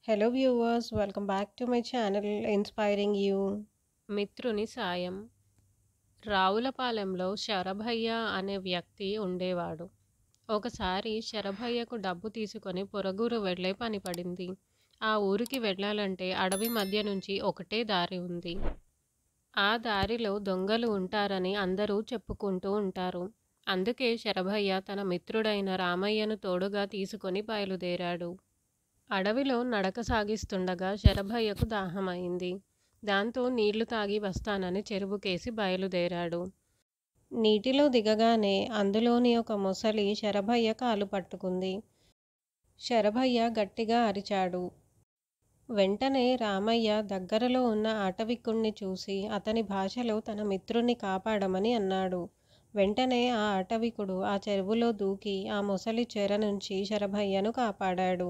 Hello viewers, welcome back to my channel Inspiring You. మిత్రుని సాయం. రావులపాలెంలో శరభయ్య అనే వ్యక్తి ఉండేవాడు. ఒకసారి శరభయ్యకు డబ్బు తీసుకొని పొరుగురు వెళ్లే పని పడింది. ఆ ఊరికి వెళ్ళాలంటే అడవి మధ్య నుంచి ఒకటే దారి ఉంది. ఆ దారిలో దొంగలు ఉంటారని అందరూ చెప్పుకుంటూ ఉంటారు. అందుకే శరభయ్య తన మిత్రుడైన రామయ్యను తోడుగా తీసుకొని బయలుదేరాడు. అడవిలో నడక సాగిస్తుండగా శరభయ్యకు దాహమైంది. దాంతో నీళ్లు తాగి వస్తానని చెరువుకేసి బయలుదేరాడు. నీటిలో దిగగానే అందులోని ఒక మొసలి శరభయ్య కాలు పట్టుకుంది. శరభయ్య గట్టిగా అరిచాడు. వెంటనే రామయ్య దగ్గరలో ఉన్న అటవికుణ్ణి చూసి అతని భాషలో తన మిత్రుణ్ణి కాపాడమని అన్నాడు. వెంటనే ఆ అటవికుడు ఆ చెరువులో దూకి ఆ మొసలి చెర నుంచి శరభయ్యను కాపాడాడు.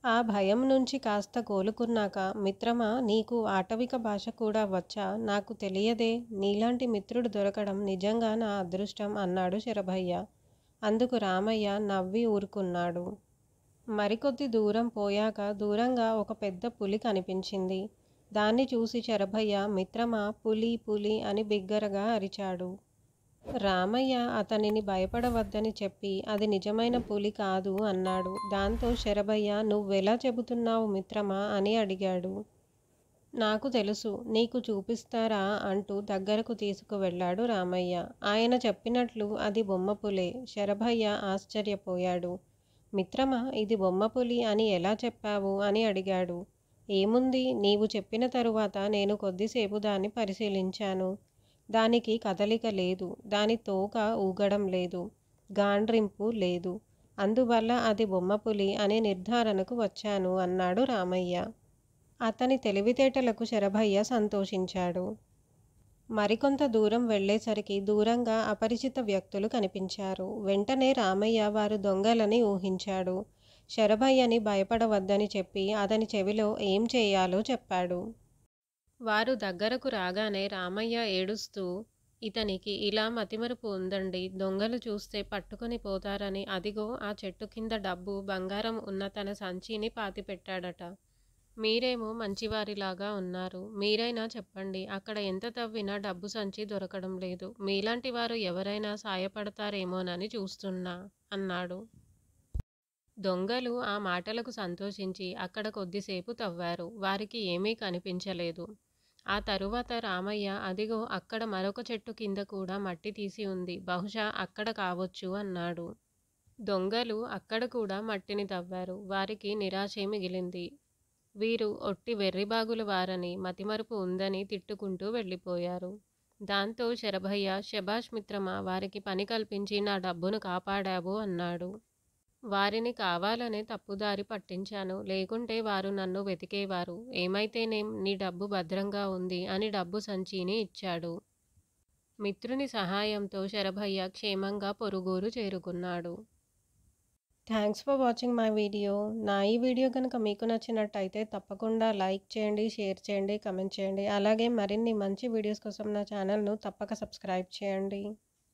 ఆ భయం నుంచి కాస్త కోలుకున్నాక, మిత్రమా, నీకు ఆటవిక భాష కూడా వచ్చా? నాకు తెలియదే. నీలాంటి మిత్రుడు దొరకడం నిజంగా నా అదృష్టం అన్నాడు శరభయ్య. అందుకు రామయ్య నవ్వి ఊరుకున్నాడు. మరికొద్ది దూరం పోయాక దూరంగా ఒక పెద్ద పులి కనిపించింది. దాన్ని చూసి శరభయ్య, మిత్రమా, పులి పులి అని బిగ్గరగా అరిచాడు. రామయ్య అతనిని భయపడవద్దని చెప్పి అది నిజమైన పులి కాదు అన్నాడు. దాంతో శరభయ్య, నువ్వెలా చెబుతున్నావు మిత్రమా అని అడిగాడు. నాకు తెలుసు, నీకు చూపిస్తారా అంటూ దగ్గరకు తీసుకువెళ్ళాడు రామయ్య. ఆయన చెప్పినట్లు అది బొమ్మపులే. శరభయ్య ఆశ్చర్యపోయాడు. మిత్రమా, ఇది బొమ్మపులి అని ఎలా చెప్పావు అని అడిగాడు. ఏముంది, నీవు చెప్పిన తరువాత నేను కొద్దిసేపు దాన్ని పరిశీలించాను. దానికి కదలిక లేదు, దాని తోక ఊగడం లేదు, గాండ్రింపు లేదు. అందువల్ల అది బొమ్మపులి అనే నిర్ధారణకు వచ్చాను అన్నాడు రామయ్య. అతని తెలివితేటలకు శరభయ్య సంతోషించాడు. మరికొంత దూరం వెళ్ళేసరికి దూరంగా అపరిచిత వ్యక్తులు కనిపించారు. వెంటనే రామయ్య వారు దొంగలని ఊహించాడు. శరభయ్యని భయపడవద్దని చెప్పి అతని చెవిలో ఏం చేయాలో చెప్పాడు. వారు దగ్గరకు రాగానే రామయ్య ఏడుస్తూ, ఇతనికి ఇలా మతిమరుపు ఉందండి. దొంగలు చూస్తే పట్టుకొని పోతారని అదిగో ఆ చెట్టు కింద డబ్బు, బంగారం ఉన్న తన సంచిని పాతిపెట్టాడట. మీరేమో మంచివారిలాగా ఉన్నారు. మీరైనా చెప్పండి, అక్కడ ఎంత తవ్వినా డబ్బు సంచి దొరకడం లేదు. మీలాంటి వారు ఎవరైనా సాయపడతారేమోనని చూస్తున్నా అన్నాడు. దొంగలు ఆ మాటలకు సంతోషించి అక్కడ కొద్దిసేపు తవ్వారు. వారికి ఏమీ కనిపించలేదు. ఆ తరువాత రామయ్య, అదిగో అక్కడ మరొక చెట్టు కింద కూడా మట్టి తీసి ఉంది, బహుశా అక్కడ కావచ్చు అన్నాడు. దొంగలు అక్కడ కూడా మట్టిని తవ్వారు. వారికి నిరాశే మిగిలింది. వీరు ఒట్టి వెర్రిబాగుల వారని, మతిమరుపు ఉందని తిట్టుకుంటూ వెళ్ళిపోయారు. దాంతో శరభయ్య, శభాష్ మిత్రమా, వారికి పని కల్పించి నా డబ్బును కాపాడావు అన్నాడు. వారిని కావాలనే తప్పుదారి పట్టించాను. లేకుంటే వారు నన్ను వెతికేవారు. ఏమైతేనేం, నీ డబ్బు భద్రంగా ఉంది అని డబ్బు సంచిని ఇచ్చాడు. మిత్రుని సహాయంతో శరభయ్య క్షేమంగా పొరుగూరు చేరుకున్నాడు. Thanks for watching my video. నా ఈ వీడియో కనుక మీకు నచ్చినట్టయితే తప్పకుండా లైక్ చేయండి, షేర్ చేయండి, కమెంట్ చేయండి. అలాగే మరిన్ని మంచి వీడియోస్ కోసం నా ఛానల్ను తప్పక సబ్స్క్రైబ్ చేయండి.